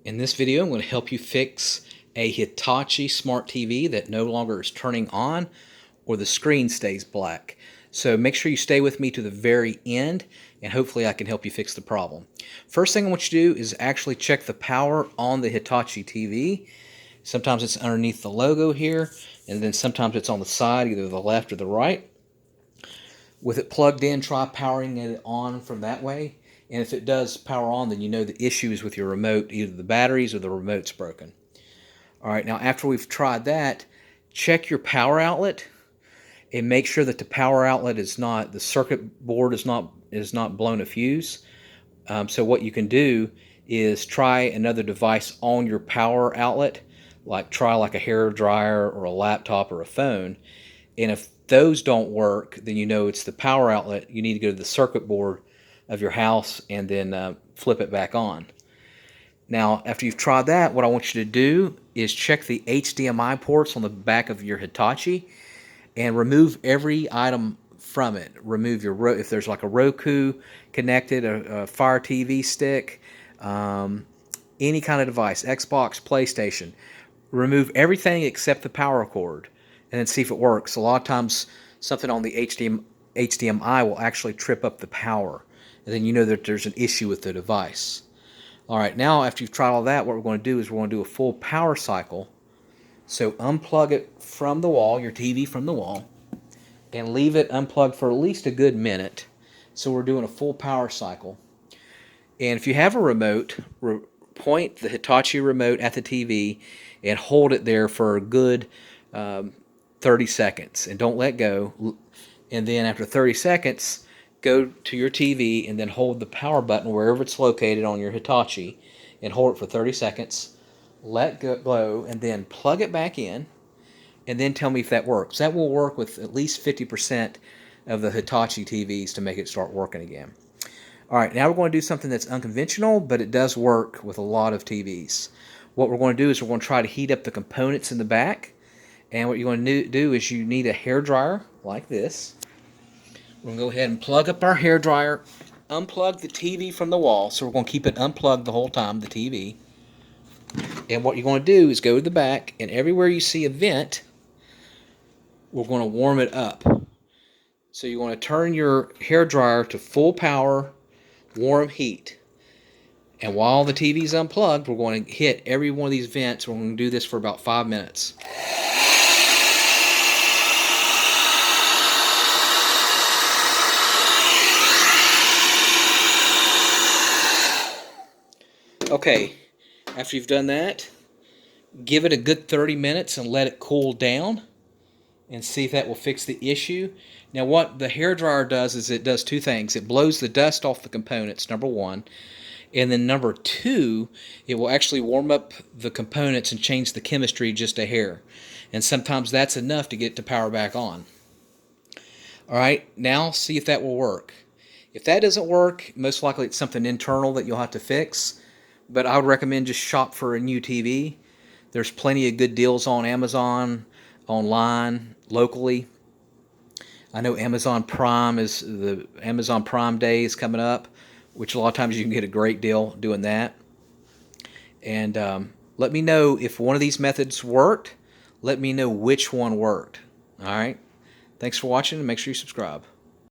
In this video, I'm going to help you fix a Hitachi Smart TV that no longer is turning on or the screen stays black. So make sure you stay with me to the very end and hopefully I can help you fix the problem. First thing I want you to do is actually check the power on the Hitachi TV. Sometimes it's underneath the logo here, and then sometimes it's on the side, either the left or the right. With it plugged in, try powering it on from that way. And if it does power on, then you know the issue is with your remote, either the batteries or the remote's broken. All right, now after we've tried that, check your power outlet and make sure that the power outlet is not, the circuit board is not blown a fuse. So what you can do is try another device on your power outlet, try a hair dryer or a laptop or a phone. And if those don't work, then you know it's the power outlet. You need to go to the circuit board of your house and then flip it back on. Now, after you've tried that, what I want you to do is check the HDMI ports on the back of your Hitachi and remove every item from it. Remove if there's like a Roku connected, a Fire TV stick, any kind of device, Xbox, PlayStation. Remove everything except the power cord and then see if it works. A lot of times something on the HDMI will actually trip up the power, and then you know that there's an issue with the device. All right, now after you've tried all that, what we're going to do is we're going to do a full power cycle. So unplug it from the wall, your TV from the wall, and leave it unplugged for at least a good minute. So we're doing a full power cycle. And if you have a remote, point the Hitachi remote at the TV and hold it there for a good 30 seconds. And don't let go. And then after 30 seconds, go to your TV and then hold the power button wherever it's located on your Hitachi and hold it for 30 seconds. Let go and then plug it back in and then tell me if that works. That will work with at least 50% of the Hitachi TVs to make it start working again. All right, now we're going to do something that's unconventional, but it does work with a lot of TVs. What we're going to do is we're going to try to heat up the components in the back. And what you're going to do is you need a hair dryer like this. We're going to go ahead and plug up our hair dryer, unplug the TV from the wall. So we're going to keep it unplugged the whole time, the TV. And what you're going to do is go to the back, and everywhere you see a vent, we're going to warm it up. So you want to turn your hair dryer to full power, warm heat. And while the TV is unplugged, we're going to hit every one of these vents. We're going to do this for about 5 minutes. Okay, after you've done that, give it a good 30 minutes and let it cool down and see if that will fix the issue. Now what the hair dryer does is it does two things. It blows the dust off the components, number one, and then number two, it will actually warm up the components and change the chemistry just a hair. And sometimes that's enough to get the power back on. All right, now see if that will work. If that doesn't work, most likely it's something internal that you'll have to fix. But I would recommend just shop for a new TV. There's plenty of good deals on Amazon, online, locally. I know Amazon Prime Day is coming up, which a lot of times you can get a great deal doing that. And let me know if one of these methods worked. Let me know which one worked. All right. Thanks for watching, and make sure you subscribe.